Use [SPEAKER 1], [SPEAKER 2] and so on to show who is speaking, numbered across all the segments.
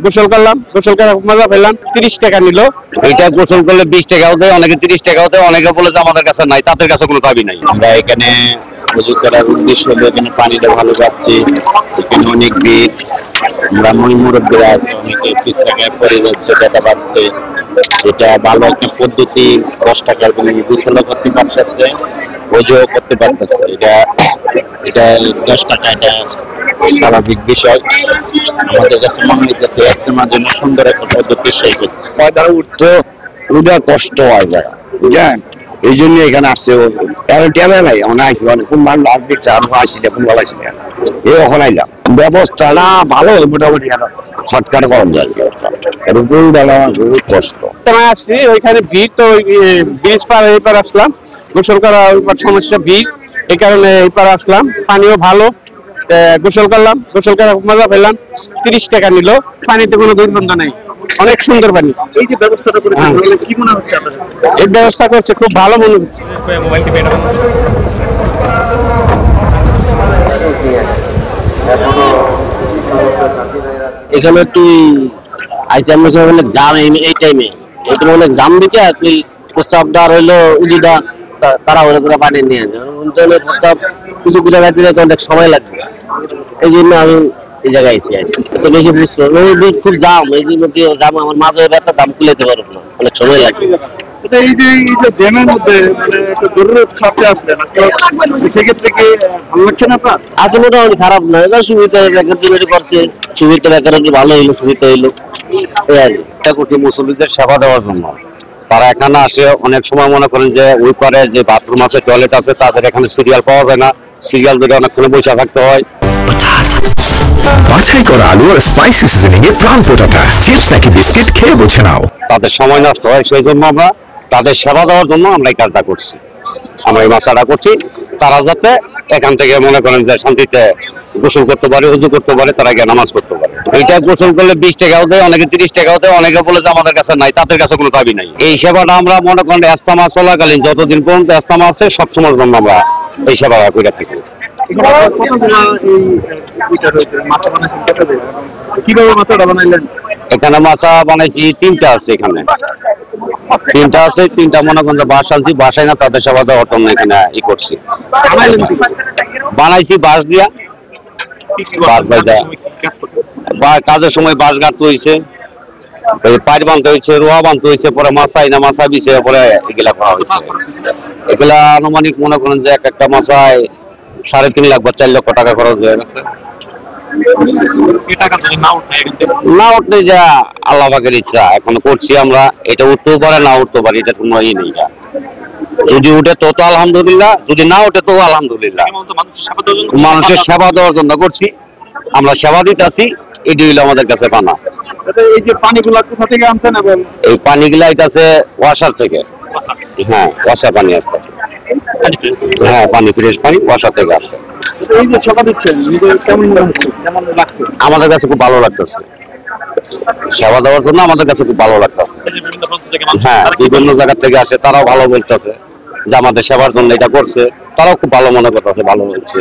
[SPEAKER 1] গোসল করলাম, গোসল করে মজা পেলাম। 30 টাকা নিল।
[SPEAKER 2] এটা গোসল করলে 20 টাকাও দেয়, অনেকে 30 টাকাও দেয়, অনেকে বলে যে আমাদের কাছে নাই, তাদের কাছে কোনো দাবি নাই। আমরা এখানে ওযু করার উদ্দেশ্য হলো এখানে পানিটা ভালো যাচ্ছে, এখানে অনেক ভিড়। আমরা মুরব্বীরা আছে, অনেকে পিছলা গায়ে পড়ে যাচ্ছে, ব্যথা পাচ্ছে। এটা ভালো একটা পদ্ধতি। 10 টাকার বিনিময়ে গোসল করতে পারতেছে, ওযু করতে পারতেছে। এটা এটা 10 টাকা, এটা স্বাভাবিক বিষয়। আমাদের কাছে মনে হইতেছে ইস্তেমার জন্য সুন্দর একটা পদ্ধতি শেষ করছে। পয়দার উঠতে ওটা কষ্ট হয় যায়, বুঝলেন? এই জন্য এখানে আসছে। কারণ টেবে নাই, অনেক কোন মানুষ আর দেখছে আরো আসি না, কোন ভালো আসি না, এই ওখানে আইলাম। ব্যবস্থাটা ভালো, মোটামুটি শর্টকাট করা যায় ব্যবস্থা। এবং বহুত কষ্ট
[SPEAKER 1] আসছি ওইখানে ভিড়, তো ব্রিজ পার এই পার আসলাম, গোসল করা ওইপার সমস্যা ব্রিজ, এই কারণে এই পার আসলাম। পানিও ভালো, গোসল করলাম, গোসল করে মজা পেলাম। 30 টাকা নিল। পানিতে কোনো দুর্গন্ধ নাই, অনেক সুন্দর পানি।
[SPEAKER 3] এই যে ব্যবস্থাটা করেছে কি মনে হচ্ছে আপনার?
[SPEAKER 1] এই ব্যবস্থা করছে খুব ভালো মনে হচ্ছে।
[SPEAKER 2] এখানে তুই আইসাম অনেক জাম এই টাইমে, এখানে অনেক জাম দিকে তুই প্রস্তাবটা রইলো উদিটা তারা ওরা করে পানি নিয়ে যায়। প্রস্তাব পুজো পূজা গাইতে যাইতে অনেক সময় লাগবে, এই জন্য আমি এই জায়গায় আইসি আর কি। বেশি বুঝলো খুব জাম, এই জন্য কি জাম আমার মাঝে ব্যথা, দাম খুলেতে পারবো না, অনেক সময় লাগবে।
[SPEAKER 3] এই যে জ্যামের মধ্যে মানে একটা জরুরত স্বার্থে আসলেন, সেক্ষেত্রে কি ভালো লাগছে না আপনার?
[SPEAKER 2] আজ মোটামুটি খারাপ না, সুবিধা করছে, সুবিধা ব্যাপারে ভালো হইলো, সুবিধা হইলো এই আর কি। এটা করছি মুসল্লিদের সেবা দেওয়ার জন্য। তারা এখানে আসে, অনেক সময় মনে করেন যে ওই পারে যে বাথরুম আছে, টয়লেট আছে, তাদের এখানে সিরিয়াল পাওয়া যায় না, সিরিয়াল ধরে অনেকক্ষণ বসে থাকতে হয়।
[SPEAKER 4] বাছাই করা আলু আর স্পাইসি সিজনিং এ প্রাণ পোটাটা চিপস নাকি বিস্কিট খেয়ে বুঝে নাও।
[SPEAKER 2] তাদের সময় নষ্ট হয়, সেই জন্য আমরা তাদের সেবা দেওয়ার জন্য আমরা এই কাজটা করছি, আমরা এই মাসাটা করছি। তারা যাতে এখান থেকে মনে করেন যে শান্তিতে গোসল করতে পারে, উজু করতে পারে, তারা গিয়ে নামাজ করতে পারে। এটা গোসল করলে 20 টাকাও দেয়, অনেকে 30 টাকাও দেয়, অনেকে বলে যে আমাদের কাছে নাই, তাদের কাছে কোনো দাবি নাই। এই সেবাটা আমরা মনে করেন ইস্তেমা চলাকালীন যতদিন পর্যন্ত ইস্তেমা আছে সবসময়ের জন্য আমরা এই সেবা করে থাকি। এখানে মাছা বানাইছি 3টা আছে, এখানে 3টা আছে। 3টা মনে করেন যে বাস আনছি, বাসায় না তাদের সেবা দেওয়ার জন্য এখানে ই করছি। বানাইছি বাঁশ দিয়া, কাজের সময় বাঁশ গাঁথতে হয়েছে, পাইপ বাঁধতে হয়েছে, রোয়া বাঁধতে হয়েছে, পরে মাছাই না মাছা বিছে পরে এগুলা করা হয়েছে। এগুলা আনুমানিক মনে করেন যে একটা মাছায় 3.5 লাখ বা 4 লক্ষ টাকা খরচ হয়ে গেছে। না উঠলে যা আল্লাহ পাকের ইচ্ছা, এখন করছি আমরা। এটা উঠতেও পারে, না উঠতে পারে, এটা কোনো ই নেই। যদি উঠে তো আলহামদুলিল্লাহ, যদি না উঠে তো আলহামদুলিল্লাহ। মানুষের সেবা দেওয়ার জন্য করছি, আমরা সেবা দিতেছি, এটি হইলো আমাদের কাছে পানা।
[SPEAKER 3] এই যে পানিগুলা কোথা থেকে আনছেন?
[SPEAKER 2] এই পানিগুলা আছে ওয়াসার থেকে। হ্যাঁ, ওয়াসা পানি আসছে। হ্যাঁ, পানি ফ্রেশ পানি ওয়াসা থেকে আসে।
[SPEAKER 3] এই যে সেবা দিচ্ছেন, কেমন হচ্ছে, কেমন লাগছে?
[SPEAKER 2] আমাদের কাছে খুব ভালো লাগতেছে, সেবা দেওয়ার জন্য আমাদের কাছে খুব ভালো লাগতেছে। হ্যাঁ, বিভিন্ন জায়গা থেকে আসে, তারাও ভালো বলতেছে যে আমাদের সেবার জন্য এটা করছে, তারাও খুব ভালো মনে করতেছে, ভালো হচ্ছে।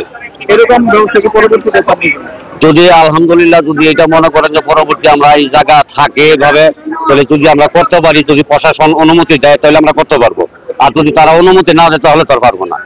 [SPEAKER 3] এরকম ব্যবস্থা কি পরবর্তীতে
[SPEAKER 2] যদি আলহামদুলিল্লাহ, যদি এটা মনে করেন যে পরবর্তী আমরা এই জায়গা থাকে এভাবে, তাহলে যদি আমরা করতে পারি, যদি প্রশাসন অনুমতি দেয় তাহলে আমরা করতে পারবো, আর যদি তারা অনুমতি না দেয় তাহলে তো পারবো না।